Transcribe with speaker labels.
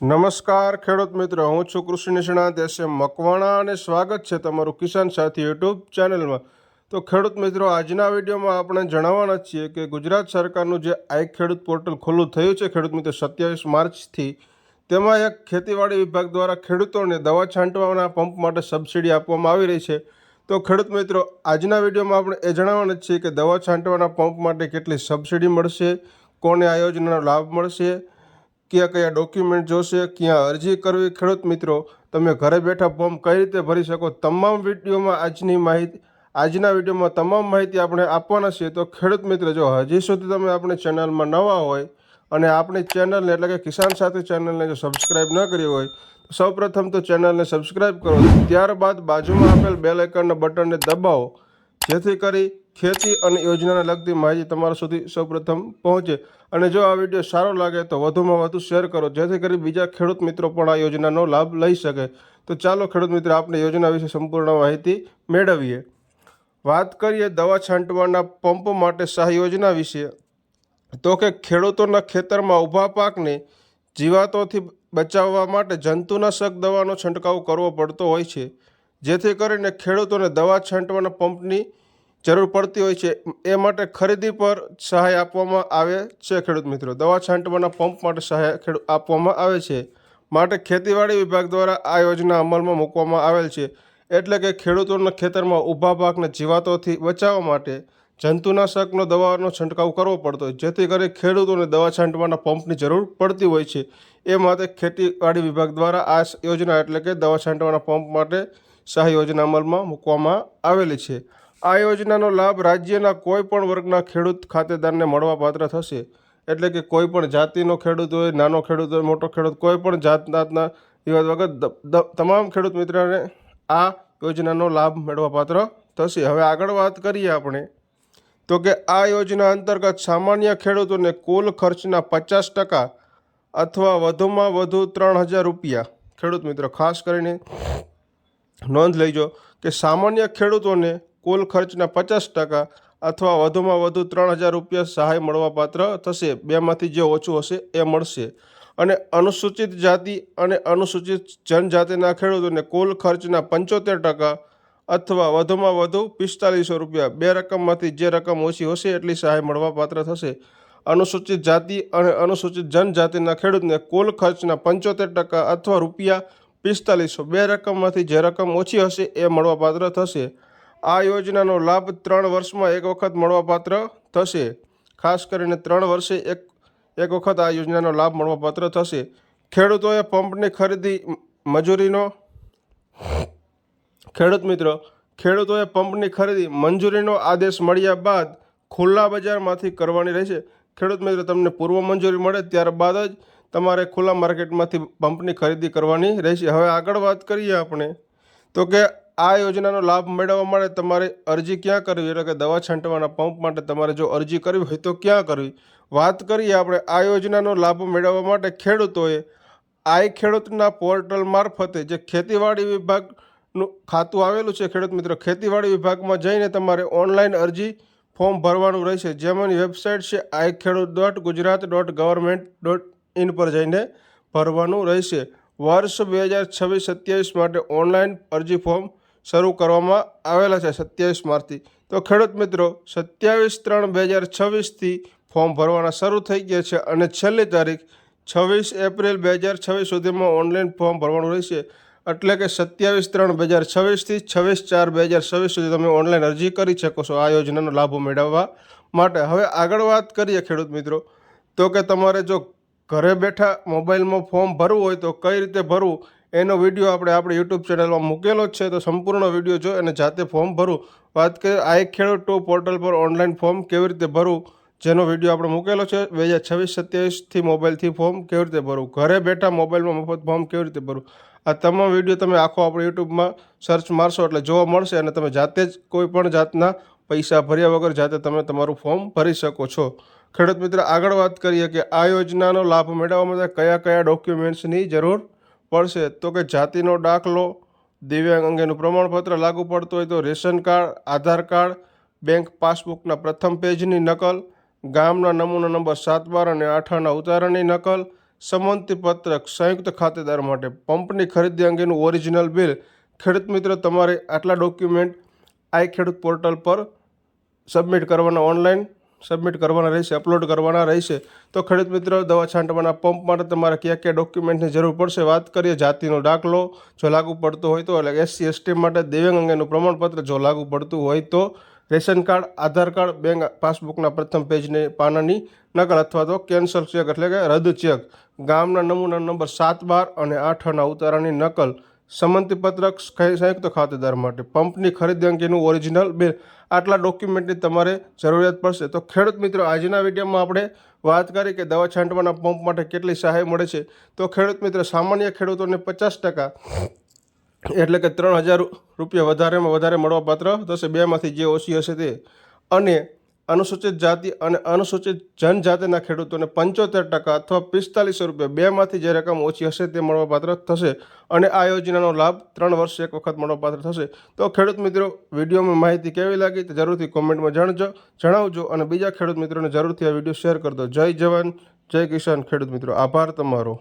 Speaker 1: નમસ્કાર ખેડૂત મિત્રો, હું છું કૃષિ નિષ્ણાત એસએમ મકવાણા અને સ્વાગત છે તમારું કિસાન સાથી યુટ્યુબ ચેનલમાં। તો ખેડૂત મિત્રો, આજના વિડીયોમાં આપણે જણાવવાના છીએ કે ગુજરાત સરકારનું જે આઈ ખેડૂત પોર્ટલ ખુલ્લું થયું છે ખેડૂત મિત્રો 27 માર્ચથી, તેમાં એક ખેતીવાડી વિભાગ દ્વારા ખેડૂતોને દવા છાંટવાના પંપ માટે સબસિડી આપવામાં આવી રહી છે। તો ખેડૂત મિત્રો, આજના વિડીયોમાં આપણે એ જણાવવાના છીએ કે દવા છાંટવાના પંપ માટે કેટલી સબસિડી મળશે, કોને આ યોજનાનો લાભ મળશે, કયા કયા ડોક્યુમેન્ટ જોશે, ક્યાં અરજી કરવી। ખેડૂત મિત્રો, તમે ઘરે બેઠા ફોર્મ કઈ રીતે ભરી શકો, તમામ વિડીયોમાં આજના વિડીયોમાં તમામ માહિતી આપણે આપવાના છીએ। તો ખેડૂત મિત્રો, જો હજી સુધી તમે આપણી ચેનલમાં નવા હોય અને આપણી ચેનલને એટલે કે કિસાન સાથી ચેનલને જો સબસ્ક્રાઈબ ન કરી હોય તો સૌપ્રથમ તો ચેનલને સબસ્ક્રાઈબ કરો, ત્યારબાદ બાજુમાં આપેલ બેલ આઇકનના બટનને દબાવો, જેથી કરી ખેતી અને યોજનાને લગતી માહિતી તમારા સુધી સૌપ્રથમ પહોંચે। અને જો આ વિડીયો સારો લાગે તો વધુમાં વધુ શેર કરો, જેથી કરી બીજા ખેડૂત મિત્રો પણ આ યોજનાનો લાભ લઈ શકે। તો ચાલો ખેડૂત મિત્રો, આપણે યોજના વિશે સંપૂર્ણ માહિતી મેળવીએ। વાત કરીએ દવા છાંટવાના પંપ માટે સહાય યોજના વિશે, તો કે ખેડૂતોના ખેતરમાં ઊભા પાકને જીવાતોથી બચાવવા માટે જંતુનાશક દવાનો છંટકાવ કરવો પડતો હોય છે, જેથી કરીને ખેડૂતોને દવા છાંટવાના પંપની જરૂર પડતી હોય છે। એ માટે ખરીદી પર સહાય આપવામાં આવે છે। ખેડૂત મિત્રો, દવા છાંટવાના પંપ માટે સહાય આપવામાં આવે છે, માટે ખેતીવાડી વિભાગ દ્વારા આ યોજના અમલમાં મૂકવામાં આવેલ છે। એટલે કે ખેડૂતોના ખેતરમાં ઊભા પાકને જીવાતોથી બચાવવા માટે જંતુનાશકનો દવાનો છંટકાવ કરવો પડતો હોય, જેથી કરી ખેડૂતોને દવા છાંટવાના પંપની જરૂર પડતી હોય છે। એ માટે ખેતીવાડી વિભાગ દ્વારા આ યોજના એટલે કે દવા છાંટવાના પંપ માટે સહાય યોજના અમલમાં મૂકવામાં આવેલી છે। આ યોજનાનો લાભ રાજ્યના કોઈ પણ વર્ગના ખેડૂત ખાતેદારને મળવાપાત્ર થશે। એટલે કે કોઈ પણ જાતિનો ખેડૂત હોય, નાનો ખેડૂત હોય, મોટો ખેડૂત, કોઈ પણ જાતના વિવાદ વગર તમામ ખેડૂત મિત્રોને આ યોજનાનો લાભ મળવાપાત્ર થશે। હવે આગળ વાત કરીએ આપણે, તો કે આ યોજના અંતર્ગત સામાન્ય ખેડૂતોને કુલ ખર્ચના 50% અથવા વધુમાં વધુ 3000 રૂપિયા, ખેડૂત મિત્રો ખાસ કરીને નોંધ લેજો કે સામાન્ય ખેડૂતોને કુલ ખર્ચના 50% અથવા વધુમાં વધુ 3000 રૂપિયા સહાય મળવાપાત્ર થશે। બેમાંથી જે ઓછું હશે એ મળશે। અને અનુસૂચિત જાતિ અને અનુસૂચિત જનજાતિના ખેડૂતોને કુલ ખર્ચના 75% અથવા વધુમાં વધુ 4500 રૂપિયા, બે રકમમાંથી જે રકમ ઓછી હશે એટલી સહાય મળવાપાત્ર થશે। અનુસૂચિત જાતિ અને અનુસૂચિત જનજાતિના ખેડૂતને કુલ ખર્ચના 75% અથવા ₹4500, બે રકમમાંથી જે રકમ ઓછી હશે એ મળવાપાત્ર થશે। આ યોજનાનો લાભ 3 વર્ષમાં એક વખત મળવાપાત્ર થશે। ખાસ કરીને 3 વર્ષે એક વખત આ યોજનાનો લાભ મળવાપાત્ર થશે। ખેડૂતોએ પંપની ખરીદી મંજૂરીનો આદેશ મળ્યા બાદ ખુલ્લા બજારમાંથી કરવાની રહેશે। ખેડૂત મિત્રો, તમને પૂર્વ મંજૂરી મળે ત્યારબાદ જ તમારે ખુલ્લા માર્કેટમાંથી પંપની ખરીદી કરવાની રહેશે। હવે આગળ વાત કરીએ આપણે, તો કે આ યોજનાનો લાભ મેળવવા માટે તમારે અરજી ક્યાં કરવી, એટલે કે દવા છાંટવાના પંપ માટે તમારે જો અરજી કરવી હોય તો ક્યાં કરવી। વાત કરીએ આપણે, આ યોજનાનો લાભ મેળવવા માટે ખેડૂતોએ આઈ ખેડૂતના પોર્ટલ મારફતે જે ખેતીવાડી વિભાગનું ખાતું આવેલું છે ખેડૂત મિત્રો, ખેતીવાડી વિભાગમાં જઈને તમારે ઓનલાઈન અરજી ફોર્મ ભરવાનું રહેશે। જેમાંની વેબસાઇટ છે iKheduત.gujarat.government.in પર જઈને ભરવાનું રહેશે। વર્ષ 2026-27 માટે ઓનલાઈન અરજી ફોર્મ શરૂ કરવામાં આવેલા છે 27 માર્ચથી। તો ખેડૂત મિત્રો, 27/3/2026થી ફોર્મ ભરવાના શરૂ થઈ ગયા છે અને છેલ્લી તારીખ 26 એપ્રિલ 2026 સુધીમાં ઓનલાઈન ફોર્મ ભરવાનું રહેશે। એટલે કે 27/3/2026થી 26/4/2026 સુધી તમે ઓનલાઈન અરજી કરી શકો છો આ યોજનાનો લાભ મેળવવા માટે। હવે આગળ વાત કરીએ ખેડૂત મિત્રો, તો કે તમારે જો ઘરે બેઠા મોબાઈલમાં ફોર્મ ભરવું હોય તો કઈ રીતે ભરવું એનો વિડીયો આપણે આપણી યુટ્યુબ ચેનલમાં મૂકેલો જ છે, તો સંપૂર્ણ વિડીયો જોઈ અને જાતે ફોર્મ ભરવું। વાત કરીએ આઈ ખેડૂત પોર્ટલ પર ઓનલાઈન ફોર્મ કેવી રીતે ભરવું, જેનો વિડીયો આપણે મૂકેલો છે 2026-27થી મોબાઈલથી ફોર્મ કેવી રીતે ભરવું, ઘરે બેઠા મોબાઈલમાં મફત ફોર્મ કેવી રીતે ભરવું, આ તમામ વિડીયો તમે આખો આપણે યુટ્યુબમાં સર્ચ મારશો એટલે જોવા મળશે અને તમે જાતે જ કોઈ પણ જાતના પૈસા ભર્યા વગર જાતે તમે તમારું ફોર્મ ભરી શકો છો। ખેડૂત મિત્ર, આગળ વાત કરીએ કે આ યોજનાનો લાભ મેળવવા માટે કયા કયા ડોક્યુમેન્ટ્સની જરૂર પડશે, તો કે જાતિનો દાખલો, દિવ્યાંગ અંગેનું પ્રમાણપત્ર લાગુ પડતું હોય તો રેશન કાર્ડ, આધાર કાર્ડ, બેંક પાસબુકના પ્રથમ પેજની નકલ, ગામના નમૂના નંબર 7, 12 અને 8 આના ઉતારાની નકલ, સંમતિપત્રક સંયુક્ત ખાતેદાર માટે પંપની ખરીદી અંગેનું ઓરિજિનલ બિલ ખેડૂત મિત્રો તમારે આટલા ડોક્યુમેન્ટ આઈ ખેડૂત પોર્ટલ પર સબમિટ કરવાના, ઓનલાઈન સબમિટ કરવાના રહેશે, અપલોડ કરવાના રહેશે. તો ખેડૂત મિત્રો દવા છાંટવાના પંપ માટે તમારે કયા કયા ડોક્યુમેન્ટની જરૂર પડશે વાત કરીએ. જાતિનો દાખલો જો લાગુ પડતો હોય તો, એટલે SC ST માટે દિવ્યાંગ અંગેનું પ્રમાણપત્ર જો લાગુ પડતું હોય તો, રેશન કાર્ડ, આધાર કાર્ડ, બેંક પાસબુકના પ્રથમ પેજની પાનાની નકલ અથવા તો કેન્સલ ચેક એટલે કે રદ ચેક, ગામના નમૂના નંબર 7, 12 અને 8 ઉતારાની નકલ, સંમતિપત્રક સંયુક્ત ખાતેદાર માટે પંપની ખરીદી અંગેનું ઓરિજિનલ બિલ, આટલા ડોક્યુમેન્ટની તમારે જરૂરિયાત પડશે. તો ખેડૂત મિત્રો આજના વિડીયોમાં આપણે વાત કરી કે દવા છાંટવાના પંપ માટે કેટલી સહાય મળે છે. તો ખેડૂત મિત્રો સામાન્ય ખેડૂતોને 50% એટલે કે 3000 રૂપિયા વધારેમાં વધારે મળવાપાત્ર થશે, બેમાંથી જે ઓછી હશે તે. અને અનુસૂચિત જાતિ અને અનુસૂચિત જનજાતિના ખેડૂતોને 75% અથવા 4500 રૂપિયા, બેમાંથી જે રકમ ઓછી હશે તે મળવાપાત્ર થશે. અને આ યોજનાનો લાભ 3 વર્ષે એક વખત મળવાપાત્ર થશે. તો ખેડૂત મિત્રો વિડીયોમાં માહિતી કેવી લાગી તે જરૂરથી કોમેન્ટમાં જણાવજો અને બીજા ખેડૂત મિત્રોને જરૂરથી આ વિડીયો શેર કરજો. જય જવાન જય કિસાન ખેડૂત મિત્રો, આભાર તમારો.